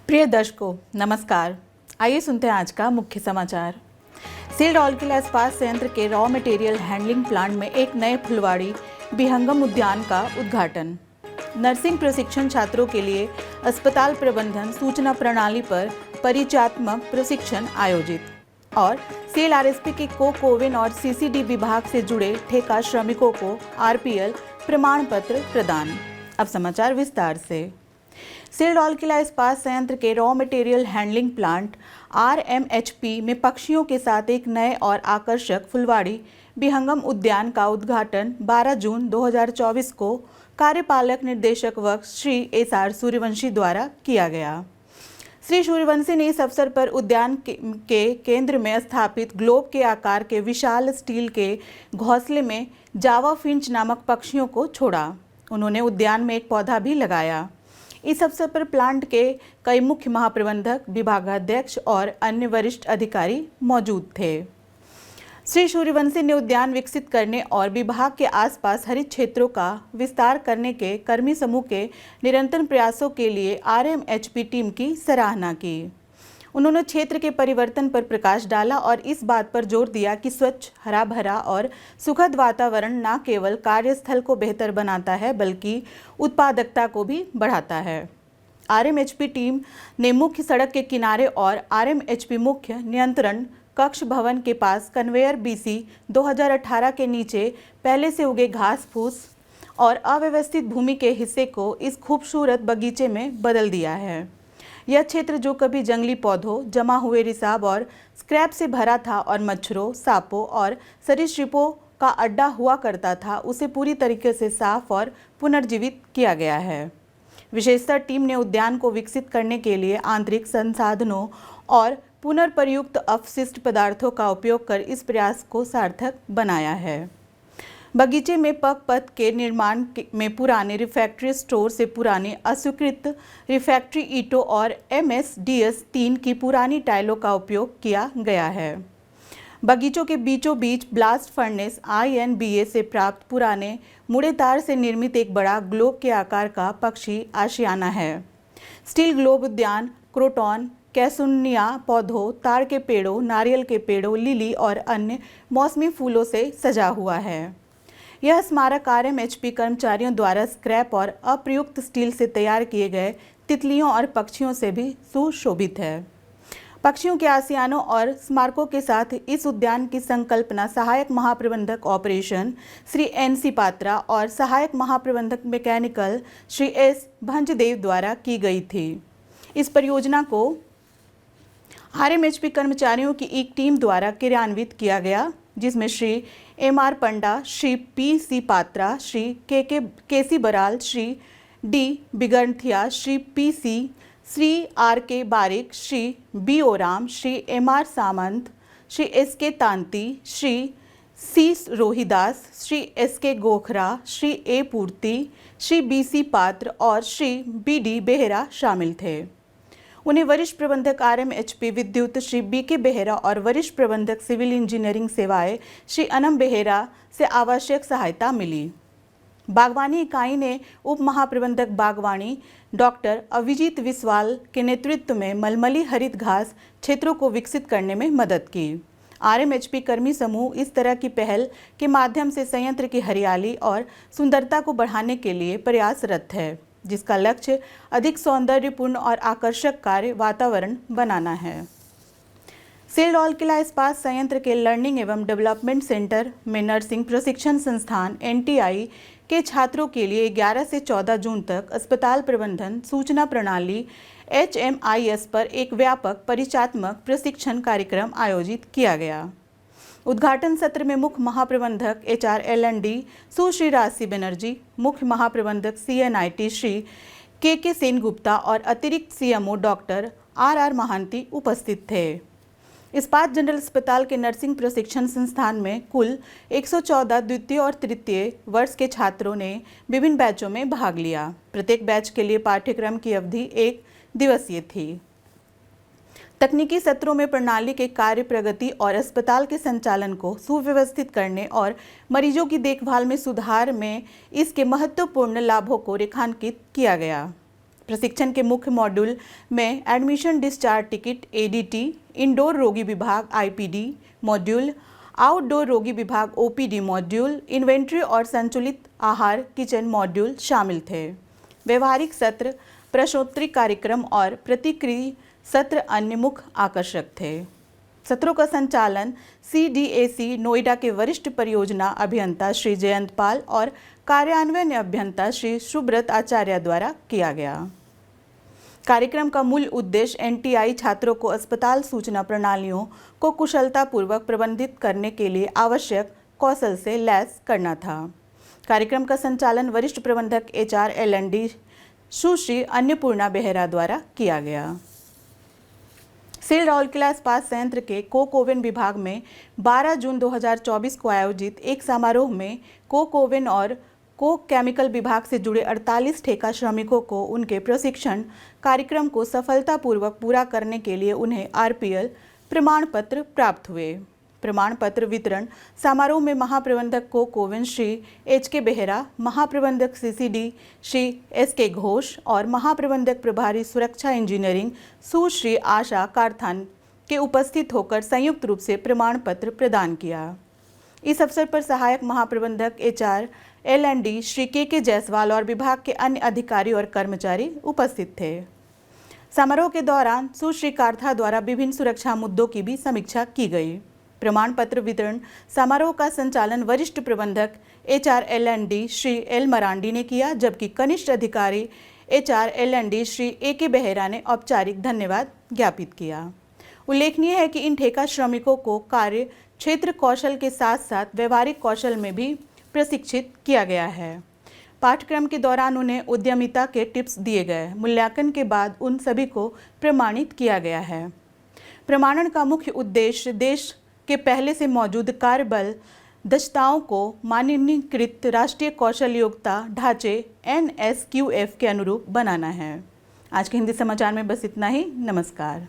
प्रिय दर्शकों, नमस्कार। आइए सुनते हैं आज का मुख्य समाचार। सील्ड ऑलकिला इस्पात संयंत्र के रॉ मटेरियल हैंडलिंग प्लांट में एक नए फुलवाड़ी विहंगम उद्यान का उद्घाटन। नर्सिंग प्रशिक्षण छात्रों के लिए अस्पताल प्रबंधन सूचना प्रणाली पर परिचयात्मक प्रशिक्षण आयोजित। और सेल आरएसपी के कोविन और सीसीडी विभाग से जुड़े ठेका श्रमिकों को आरपीएल प्रमाण पत्र प्रदान। अब समाचार विस्तार से। सील्ड ऑलकिला इस्पात संयंत्र के रॉ मटेरियल हैंडलिंग प्लांट आरएमएचपी में पक्षियों के साथ एक नए और आकर्षक फुलवाड़ी विहंगम उद्यान का उद्घाटन 12 जून 2024 को कार्यपालक निदेशक वर्क्स श्री एसआर सूर्यवंशी द्वारा किया गया। श्री सूर्यवंशी ने इस अवसर पर उद्यान के केंद्र में स्थापित ग्लोब के आकार के विशाल स्टील के घोंसले में जावा फिंच नामक पक्षियों को छोड़ा। उन्होंने उद्यान में एक पौधा भी लगाया। इस अवसर पर प्लांट के कई मुख्य महाप्रबंधक, विभागाध्यक्ष और अन्य वरिष्ठ अधिकारी मौजूद थे। श्री सूर्यवंशी ने उद्यान विकसित करने और विभाग के आसपास हरित क्षेत्रों का विस्तार करने के कर्मी समूह के निरंतर प्रयासों के लिए आरएमएचपी टीम की सराहना की। उन्होंने क्षेत्र के परिवर्तन पर प्रकाश डाला और इस बात पर जोर दिया कि स्वच्छ, हरा भरा और सुखद वातावरण न केवल कार्यस्थल को बेहतर बनाता है बल्कि उत्पादकता को भी बढ़ाता है। आरएमएचपी टीम ने मुख्य सड़क के किनारे और आरएमएचपी मुख्य नियंत्रण कक्ष भवन के पास कन्वेयर बीसी 2018 के नीचे पहले से उगे घास फूस और अव्यवस्थित भूमि के हिस्से को इस खूबसूरत बगीचे में बदल दिया है। यह क्षेत्र जो कभी जंगली पौधों, जमा हुए रिसाव और स्क्रैप से भरा था और मच्छरों, सांपों और सरीसृपों का अड्डा हुआ करता था, उसे पूरी तरीके से साफ और पुनर्जीवित किया गया है। विशेषकर टीम ने उद्यान को विकसित करने के लिए आंतरिक संसाधनों और पुनर्प्रयुक्त अपशिष्ट पदार्थों का उपयोग कर इस प्रयास को सार्थक बनाया है। बगीचे में पग पथ के निर्माण में पुराने रिफैक्ट्री स्टोर से पुरानी अस्वीकृत रिफैक्ट्री ईंटों और एमएसडीएस 3 की पुरानी टाइलों का उपयोग किया गया है। बगीचों के बीचों बीच ब्लास्ट फर्नेस आईएनबीए से प्राप्त पुराने मुड़े तार से निर्मित एक बड़ा ग्लोब के आकार का पक्षी आशियाना है। स्टील ग्लोब उद्यान क्रोटॉन, कैसुनिया पौधों, ताड़ के पेड़ों, नारियल के पेड़ों, लिली और अन्य मौसमी फूलों से सजा हुआ है। यह स्मारक आरएमएचपी कर्मचारियों द्वारा स्क्रैप और अप्रयुक्त स्टील से तैयार किए गए तितलियों और पक्षियों से भी सुशोभित है। पक्षियों के आशियानों और स्मारकों के साथ इस उद्यान की संकल्पना सहायक महाप्रबंधक ऑपरेशन श्री एनसी पात्रा और सहायक महाप्रबंधक मैकेनिकल श्री एस भंजदेव द्वारा की गई थी। इस परियोजना को आरएमएचपी कर्मचारियों की एक टीम द्वारा क्रियान्वित किया गया, जिसमें Shri MR Panda, Shri PC Patra, Shri KC Baral, Shri D Bignathia, Shri PC, Shri RK Barik, Shri B Oram, Shri MR Samant, Shri SK Tanti, Shri C Rohidas, Shri SK Gokhra, Shri A Purti, Shri BC पात्र और श्री बीडी बेहरा शामिल थे। उन्हें वरिष्ठ प्रबंधक आरएमएचपी विद्युत श्री बीके बेहरा और वरिष्ठ प्रबंधक सिविल इंजीनियरिंग सेवाएं श्री अनम बेहरा से आवश्यक सहायता मिली। बागवानी इकाई ने उप महाप्रबंधक बागवानी डॉक्टर अभिजीत विस्वाल के नेतृत्व में मलमली हरित घास क्षेत्रों को विकसित करने में मदद की। आरएमएचपी कर्मी समूह इस तरह की पहल के माध्यम से संयंत्र की हरियाली और सुंदरता को बढ़ाने के लिए प्रयासरत है, जिसका लक्ष्य अधिक सौंदर्यपूर्ण और आकर्षक कार्य वातावरण बनाना है। सील्ड ऑलकिला इस्पात संयंत्र के लर्निंग एवं डेवलपमेंट सेंटर में नर्सिंग प्रशिक्षण संस्थान एनटीआई के छात्रों के लिए 11 से 14 जून तक अस्पताल प्रबंधन सूचना प्रणाली HMIS पर एक व्यापक परिचयात्मक प्रशिक्षण कार्यक्रम आयोजित किया गया। उद्घाटन सत्र में मुख्य महाप्रबंधक HRL&D सुश्री राशि बनर्जी, मुख्य महाप्रबंधक CNIT श्री के सेनगुप्ता और अतिरिक्त CMO डॉक्टर RR महांती उपस्थित थे। इस्पात जनरल अस्पताल के नर्सिंग प्रशिक्षण संस्थान में कुल 114 द्वितीय और तृतीय वर्ष के छात्रों ने विभिन्न बैचों में भाग लिया। प्रत्येक बैच के लिए पाठ्यक्रम की अवधि 1 दिवसीय थी। तकनीकी सत्रों में प्रणाली के कार्य प्रगति और अस्पताल के संचालन को सुव्यवस्थित करने और मरीजों की देखभाल में सुधार में इसके महत्वपूर्ण लाभों को रेखांकित किया गया। प्रशिक्षण के मुख्य मॉड्यूल में admission discharge ticket ADT, indoor रोगी विभाग आईपीडी मॉड्यूल, आउटडोर रोगी विभाग ओपीडी मॉड्यूल, इन्वेंट्री और संतुलित आहार किचन मॉड्यूल शामिल थे। व्यवहारिक सत्र, प्रश्नोत्तरी कार्यक्रम और प्रतिक्रिया सत्र अन्य मुख्य आकर्षक थे। सत्रों का संचालन CDAC नोएडा के वरिष्ठ परियोजना अभियंता श्री जयंत पाल और कार्यान्वयन अभियंता श्री सुब्रत आचार्य द्वारा किया गया। कार्यक्रम का मूल उद्देश्य NTI छात्रों को अस्पताल सूचना प्रणालियों को कुशलतापूर्वक प्रबंधित करने के लिए आवश्यक कौशल से लैस करना था। कार्यक्रम का संचालन वरिष्ठ प्रबंधक HR L&D सुश्री अन्नपूर्णा बेहरा द्वारा किया गया। सील राउरकेला इस्पात संयंत्र के कोक-ओवन विभाग में 12 जून 2024 को आयोजित एक समारोह में कोक-ओवन और कोक केमिकल विभाग से जुड़े 48 ठेका श्रमिकों को उनके प्रशिक्षण कार्यक्रम को सफलतापूर्वक पूरा करने के लिए उन्हें RPL प्रमाण पत्र प्राप्त हुए। प्रमाण पत्र वितरण समारोह में महाप्रबंधक कोक-ओवन श्री HK बेहरा, महाप्रबंधक CCD श्री SK घोष और महाप्रबंधक प्रभारी सुरक्षा इंजीनियरिंग सुश्री आशा कारथान के उपस्थित होकर संयुक्त रूप से प्रमाण पत्र प्रदान किया। इस अवसर पर सहायक महाप्रबंधक HR L&D Shri KK Jaiswal और विभाग के अन्य अधिकारी और कर्मचारी उपस्थित थे। समारोह के दौरान सुश्री कारथा द्वारा विभिन्न सुरक्षा मुद्दों की भी समीक्षा की गई। प्रमाण पत्र वितरण समारोह का संचालन वरिष्ठ प्रबंधक HR L&D Shri L Marandi ने किया, जबकि कनिष्ठ अधिकारी HR L&D Shri AK Behera ने औपचारिक धन्यवाद ज्ञापित किया। उल्लेखनीय है कि इन ठेका श्रमिकों को कार्य क्षेत्र कौशल के साथ साथ व्यवहारिक कौशल में भी प्रशिक्षित किया गया है। पाठ्यक्रम के दौरान उन्हें उद्यमिता के टिप्स दिए गए। मूल्यांकन के बाद उन सभी को प्रमाणित किया गया है। प्रमाणन का मुख्य उद्देश्य देश के पहले से मौजूद कार्यबल दक्षताओं को मानकीकृत राष्ट्रीय कौशल योग्यता ढांचे NSQF के अनुरूप बनाना है। आज के हिंदी समाचार में बस इतना ही। नमस्कार।